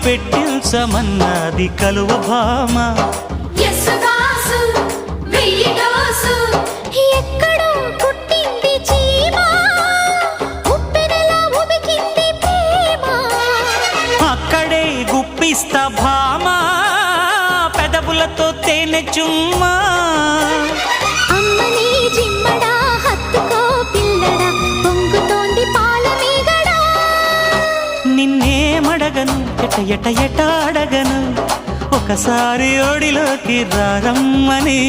పెట్టించమన్నది కలువ భామ. ఎక్కడో పుట్టింది చీమ, ఉప్పెనలా ఉబికింది ప్రేమ. అక్కడే గుప్పిస్తా భామ, పెదవులతో తేనె చుమ్మా. అమ్మని జిమ్మడా హత్తుకో పిల్లడా, పొంగుతోంది పాల మీగడా. నిన్నేమడగను ఎట ఎట అడగను, ఒకసారి ఒడిలోకి రారమ్మని.